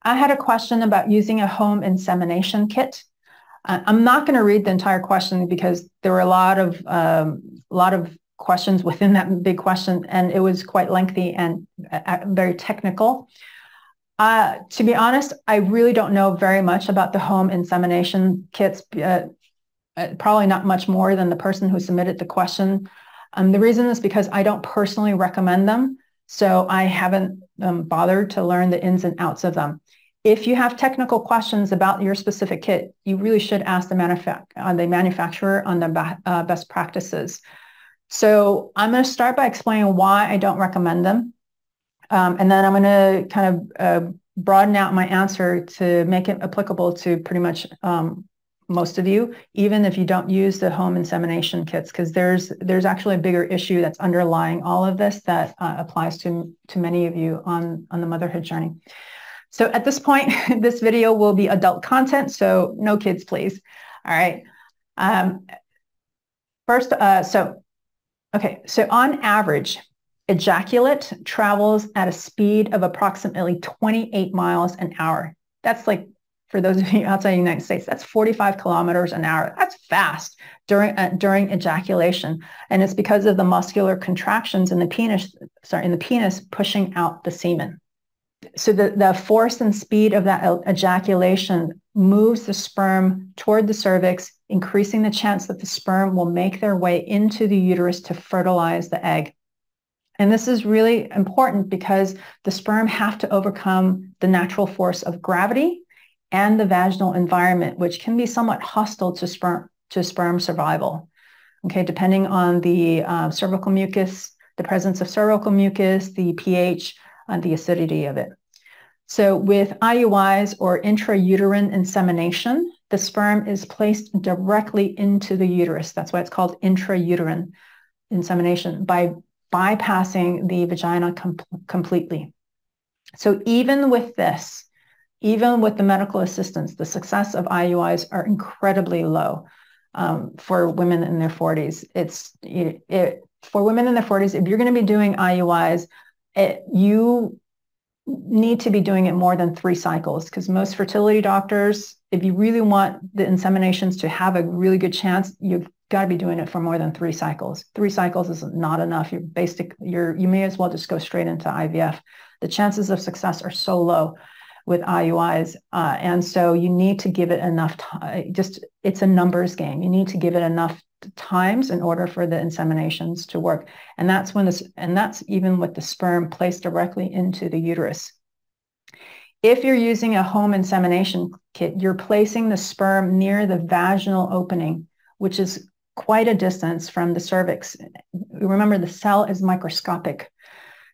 I had a question about using a home insemination kit. I'm not going to read the entire question because there were a lot of questions within that big question, and it was quite lengthy and very technical. To be honest, I really don't know very much about the home insemination kits, probably not much more than the person who submitted the question. The reason is because I don't personally recommend them, so I haven't bothered to learn the ins and outs of them. If you have technical questions about your specific kit, you really should ask the manufacturer on the best practices. So I'm going to start by explaining why I don't recommend them. And then I'm going to kind of broaden out my answer to make it applicable to pretty much most of you, even if you don't use the home insemination kits, because there's actually a bigger issue that's underlying all of this that applies to many of you on the motherhood journey. So at this point, this video will be adult content, so no kids, please. All right. So on average, ejaculate travels at a speed of approximately 28 miles an hour. That's like, for those of you outside the United States, that's 45 kilometers an hour. That's fast during ejaculation. And it's because of the muscular contractions in the penis pushing out the semen. So the force and speed of that ejaculation moves the sperm toward the cervix, increasing the chance that the sperm will make their way into the uterus to fertilize the egg. And this is really important because the sperm have to overcome the natural force of gravity and the vaginal environment, which can be somewhat hostile to sperm survival. Okay, depending on the cervical mucus, the presence of cervical mucus, the pH, and the acidity of it. So with IUIs or intrauterine insemination, the sperm is placed directly into the uterus. That's why it's called intrauterine insemination, by bypassing the vagina completely. So even with this, even with the medical assistance, the success of IUIs are incredibly low for women in their 40s. For women in their 40s, if you're going to be doing IUIs, you need to be doing it more than 3 cycles, because most fertility doctors, if you really want the inseminations to have a really good chance, you've got to be doing it for more than 3 cycles. 3 cycles is not enough. You may as well just go straight into IVF. The chances of success are so low with IUIs, and so you need to give it enough time. It's a numbers game. You need to give it enough times in order for the inseminations to work, and that's even with the sperm placed directly into the uterus. If you're using a home insemination kit, you're placing the sperm near the vaginal opening, which is quite a distance from the cervix. Remember, the cell is microscopic.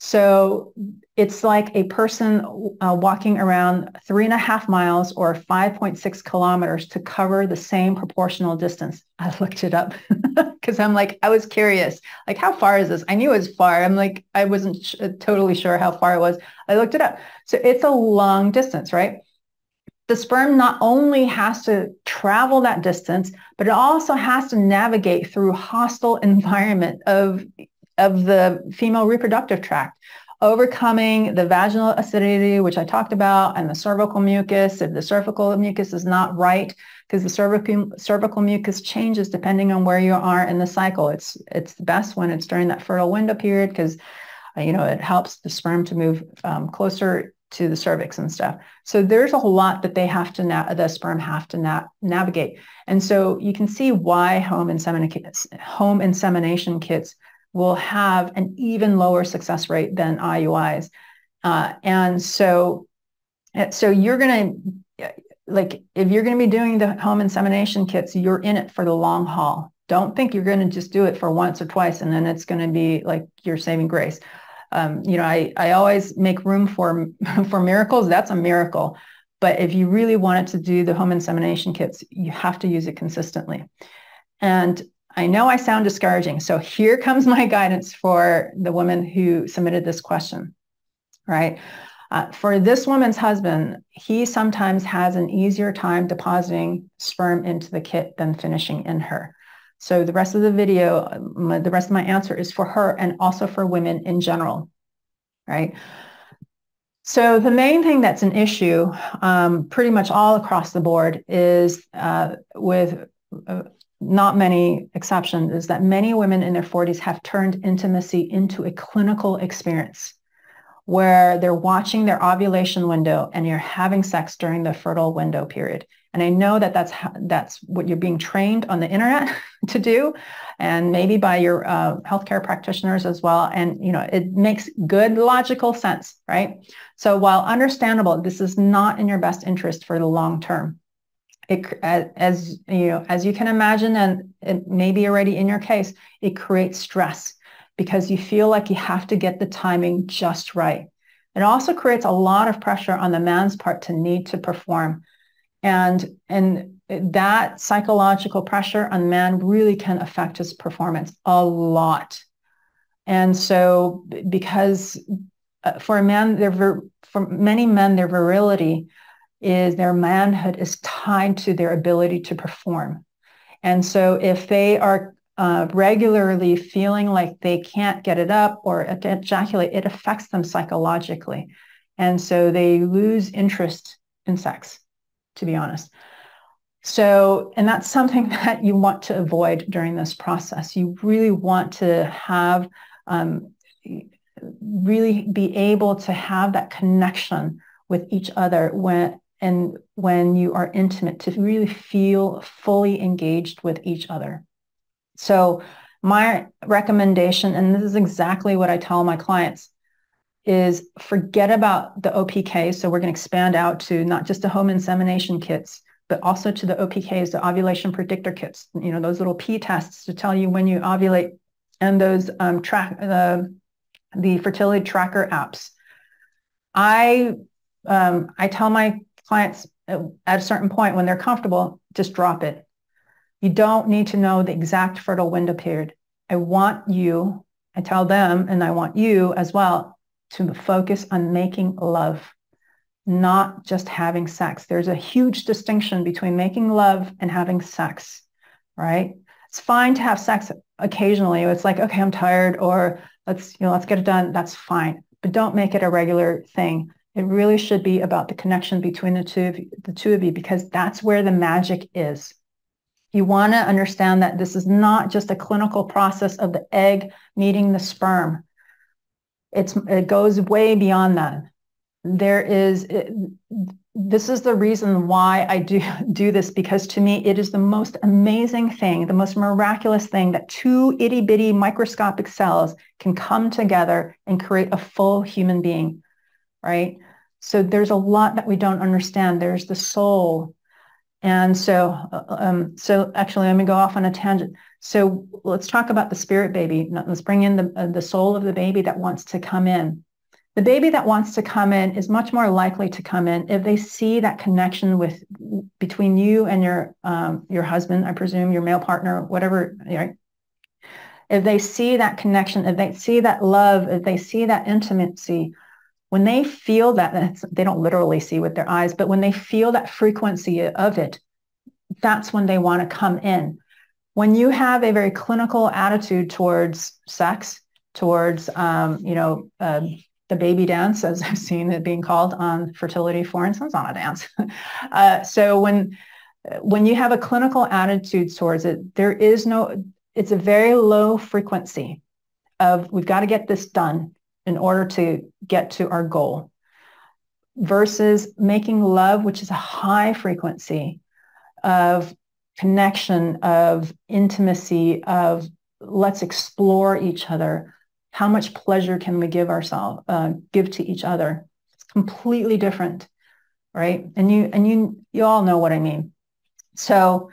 So it's like a person walking around 3.5 miles or 5.6 kilometers to cover the same proportional distance. I looked it up because I was curious, like, how far is this? I knew it was far. I wasn't totally sure how far it was. I looked it up. So it's a long distance, right? The sperm not only has to travel that distance, but it also has to navigate through hostile environment of the female reproductive tract, overcoming the vaginal acidity, which I talked about, and the cervical mucus. If the cervical mucus is not right, because the cervical mucus changes depending on where you are in the cycle. It's best when it's during that fertile window period, because it helps the sperm to move closer to the cervix and stuff. So there's a whole lot that the sperm have to navigate. And so you can see why home insemination kits will have an even lower success rate than IUIs. And so you're going to, if you're going to be doing the home insemination kits, you're in it for the long haul. Don't think you're going to just do it for once or twice and then it's going to be like your saving grace. I always make room for miracles. That's a miracle. But if you really wanted to do the home insemination kits, you have to use it consistently. And I know I sound discouraging. So here comes my guidance for the woman who submitted this question, right? For this woman's husband, he sometimes has an easier time depositing sperm into the kit than finishing in her. So the rest of the video, the rest of my answer is for her and also for women in general, right? So the main thing that's an issue pretty much all across the board is with not many exceptions, is that many women in their 40s have turned intimacy into a clinical experience where they're watching their ovulation window and you're having sex during the fertile window period. And I know that that's what you're being trained on the internet to do, and maybe by your healthcare practitioners as well. And, you know, it makes good logical sense, right? So while understandable, this is not in your best interest for the long term. As you can imagine, and it may be already in your case, it creates stress because you feel like you have to get the timing just right. It also creates a lot of pressure on the man's part to need to perform. And that psychological pressure on man really can affect his performance a lot. And so because for many men, their virility is, their manhood is tied to their ability to perform. And so if they are regularly feeling like they can't get it up or ejaculate, it affects them psychologically. And so they lose interest in sex, to be honest. So, and that's something that you want to avoid during this process. You really want to have, really be able to have that connection with each other when you are intimate, to really feel fully engaged with each other. So my recommendation, and this is exactly what I tell my clients, is forget about the OPKs. So we're going to expand out to not just the home insemination kits, but also to the OPKs, the ovulation predictor kits, you know, those little P tests to tell you when you ovulate, and those the fertility tracker apps. I tell my clients at a certain point, when they're comfortable, just drop it. You don't need to know the exact fertile window period. I tell them, and I want you as well, to focus on making love, not just having sex. There's a huge distinction between making love and having sex, right? It's fine to have sex occasionally. It's like, okay, I'm tired, or let's get it done. That's fine, but don't make it a regular thing. It really should be about the connection between the two of you, because that's where the magic is. You want to understand that this is not just a clinical process of the egg meeting the sperm. It goes way beyond that. This is the reason why I do this, because to me, it is the most amazing thing, the most miraculous thing, that two itty bitty microscopic cells can come together and create a full human being, right? So there's a lot that we don't understand. There's the soul. And so actually, let me go off on a tangent. So let's talk about the spirit baby. Let's bring in the soul of the baby that wants to come in. The baby that wants to come in is much more likely to come in if they see that connection between you and your husband, I presume, your male partner, whatever, right? If they see that connection, if they see that love, if they see that intimacy, when they feel that, they don't literally see with their eyes, but when they feel that frequency of it, that's when they want to come in. When you have a very clinical attitude towards sex, towards, the baby dance, as I've seen it being called on fertility forums, it's not a dance. So when you have a clinical attitude towards it, it's a very low frequency of, we've got to get this done in order to get to our goal, versus making love, which is a high frequency of connection, of intimacy, of let's explore each other. How much pleasure can we give to each other? It's completely different, right? And you all know what I mean. So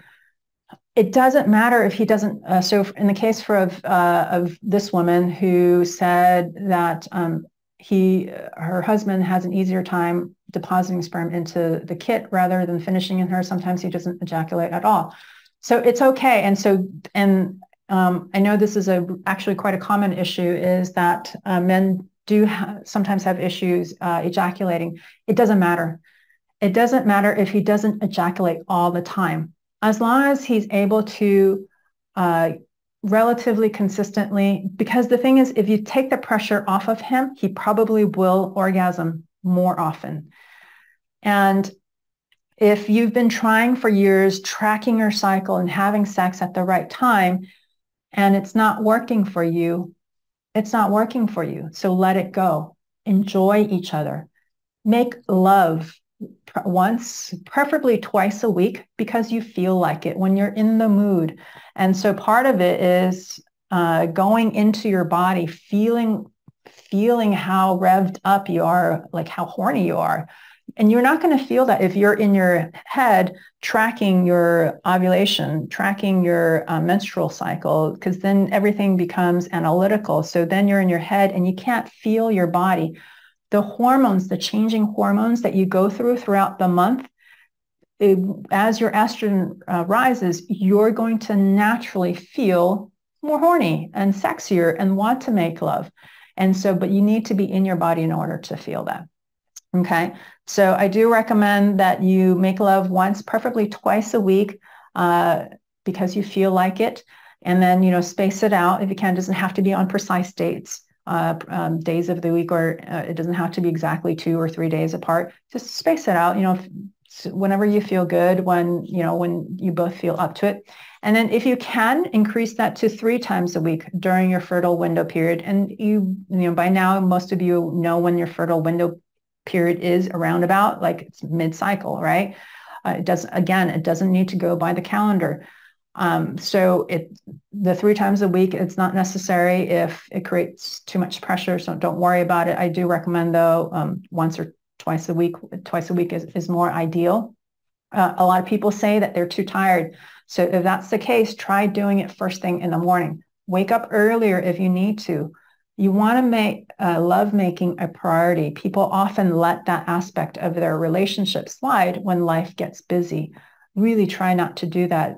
it doesn't matter if he doesn't. So in the case of this woman who said that her husband has an easier time depositing sperm into the kit rather than finishing in her. Sometimes he doesn't ejaculate at all. So it's okay. And I know this is actually quite a common issue, is that men do sometimes have issues ejaculating. It doesn't matter. It doesn't matter if he doesn't ejaculate all the time. As long as he's able to relatively consistently, because the thing is, if you take the pressure off of him, he probably will orgasm more often. And if you've been trying for years, tracking your cycle and having sex at the right time, and it's not working for you, it's not working for you. So let it go. Enjoy each other. Make love once, preferably twice a week, because you feel like it when you're in the mood. And so part of it is going into your body, feeling how revved up you are, like how horny you are. And you're not going to feel that if you're in your head tracking your ovulation, tracking your menstrual cycle, because then everything becomes analytical. So then you're in your head and you can't feel your body. The hormones, the changing hormones that you go through throughout the month, as your estrogen rises, you're going to naturally feel more horny and sexier and want to make love. And so, but you need to be in your body in order to feel that. Okay. So I do recommend that you make love once, preferably twice a week, because you feel like it. And then, you know, space it out if you can. It doesn't have to be on precise dates, days of the week, or it doesn't have to be exactly 2 or 3 days apart. Just space it out, you know, whenever you feel good, when you both feel up to it. And then if you can, increase that to 3 times a week during your fertile window period. And you know, by now, most of you know when your fertile window period is around about, like it's mid-cycle, right? It doesn't need to go by the calendar. So the 3 times a week, it's not necessary if it creates too much pressure, so don't worry about it. I do recommend though, once or twice a week. Twice a week is more ideal. A lot of people say that they're too tired. So if that's the case, try doing it first thing in the morning. Wake up earlier if you need to. You want to make love making a priority. People often let that aspect of their relationship slide when life gets busy. Really try not to do that.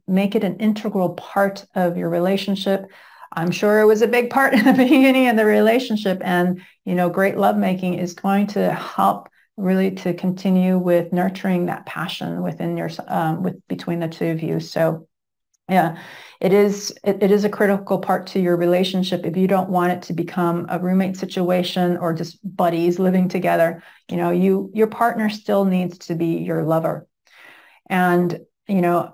Make it an integral part of your relationship. I'm sure it was a big part in the beginning of the relationship, and you know, great lovemaking is going to help really to continue with nurturing that passion within your between the two of you. So yeah, it is a critical part to your relationship. If you don't want it to become a roommate situation or just buddies living together, you know, your partner still needs to be your lover. And you know,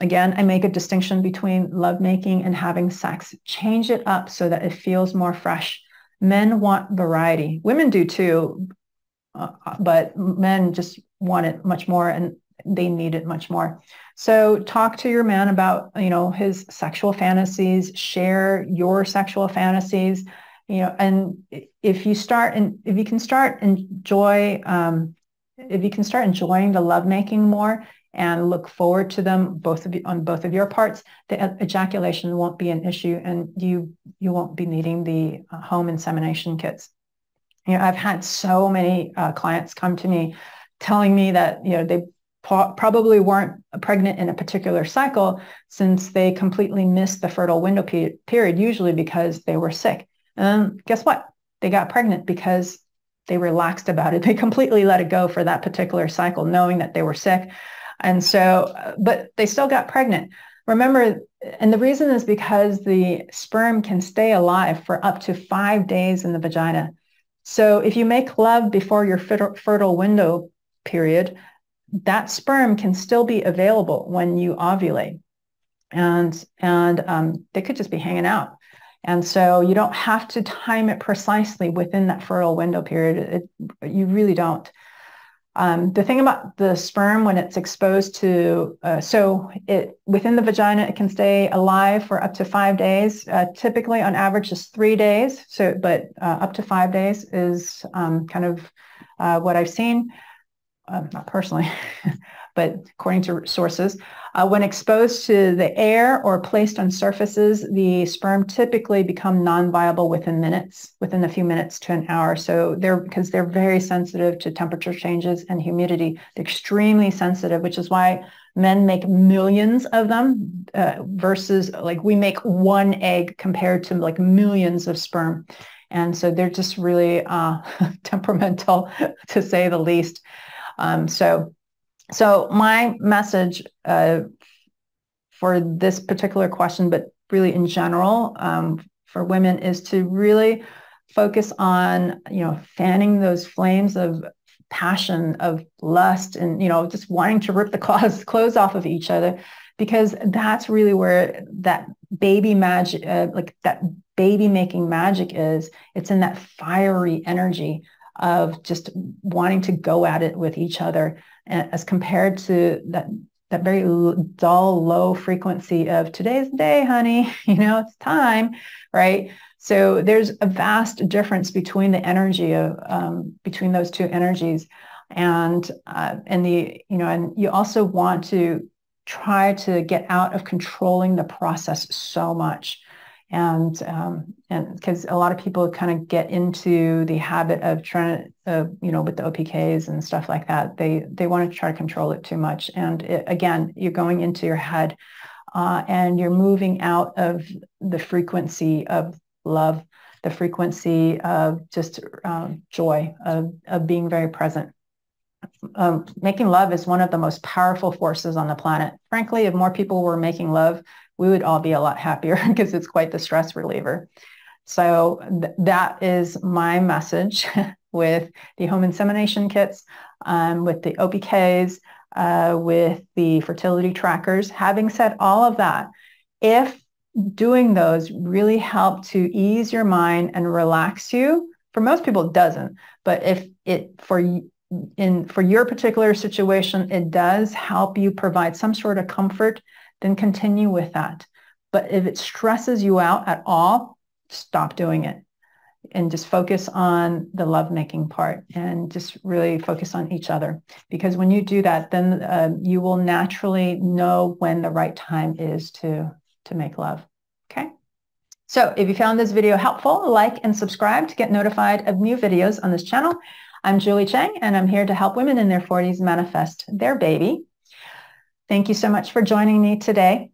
again, I make a distinction between lovemaking and having sex. Change it up so that it feels more fresh. Men want variety. Women do too, but men just want it much more, and they need it much more. So talk to your man about, you know, his sexual fantasies. Share your sexual fantasies. You know, and if you can start enjoying the lovemaking more and look forward to them, on both of your parts, the ejaculation won't be an issue, and you won't be needing the home insemination kits. You know, I've had so many clients come to me telling me that, you know, they probably weren't pregnant in a particular cycle since they completely missed the fertile window period, usually because they were sick. And guess what? They got pregnant because they relaxed about it. They completely let it go for that particular cycle, knowing that they were sick. And so, but they still got pregnant. Remember, and the reason is because the sperm can stay alive for up to 5 days in the vagina. So if you make love before your fertile window period, that sperm can still be available when you ovulate, and they could just be hanging out. And so you don't have to time it precisely within that fertile window period. You really don't. The thing about the sperm, when it's exposed to, within the vagina, it can stay alive for up to 5 days. Typically, on average, is 3 days. So, but up to 5 days is kind of what I've seen. Not personally, but according to sources. When exposed to the air or placed on surfaces, the sperm typically become non-viable within a few minutes to an hour. So because they're very sensitive to temperature changes and humidity, they're extremely sensitive, which is why men make millions of them versus like we make 1 egg compared to like millions of sperm. And so they're just really temperamental, to say the least. So my message for this particular question, but really in general, for women, is to really focus on, fanning those flames of passion, of lust, and, just wanting to rip the clothes off of each other, because that's really where that baby magic, like that baby making magic is. It's in that fiery energy of just wanting to go at it with each other, as compared to that very dull, low frequency of today's the day, honey, it's time, right? So there's a vast difference between the energy of, between those two energies. And you also want to try to get out of controlling the process so much. And because a lot of people kind of get into the habit of trying to, with the OPKs and stuff like that, they want to try to control it too much. And again, you're going into your head, and you're moving out of the frequency of love, the frequency of just joy, of being very present. Making love is one of the most powerful forces on the planet. Frankly, if more people were making love, we would all be a lot happier, because it's quite the stress reliever. So that is my message with the home insemination kits, with the OPKs, with the fertility trackers. Having said all of that, if doing those really help to ease your mind and relax you, for most people it doesn't, but if it for your particular situation it does help you provide some sort of comfort, then continue with that. But if it stresses you out at all, stop doing it and just focus on the lovemaking part, and just really focus on each other. Because when you do that, then you will naturally know when the right time is to make love. Okay? So if you found this video helpful, like and subscribe to get notified of new videos on this channel. I'm Julie Cheng, and I'm here to help women in their 40s manifest their baby. Thank you so much for joining me today.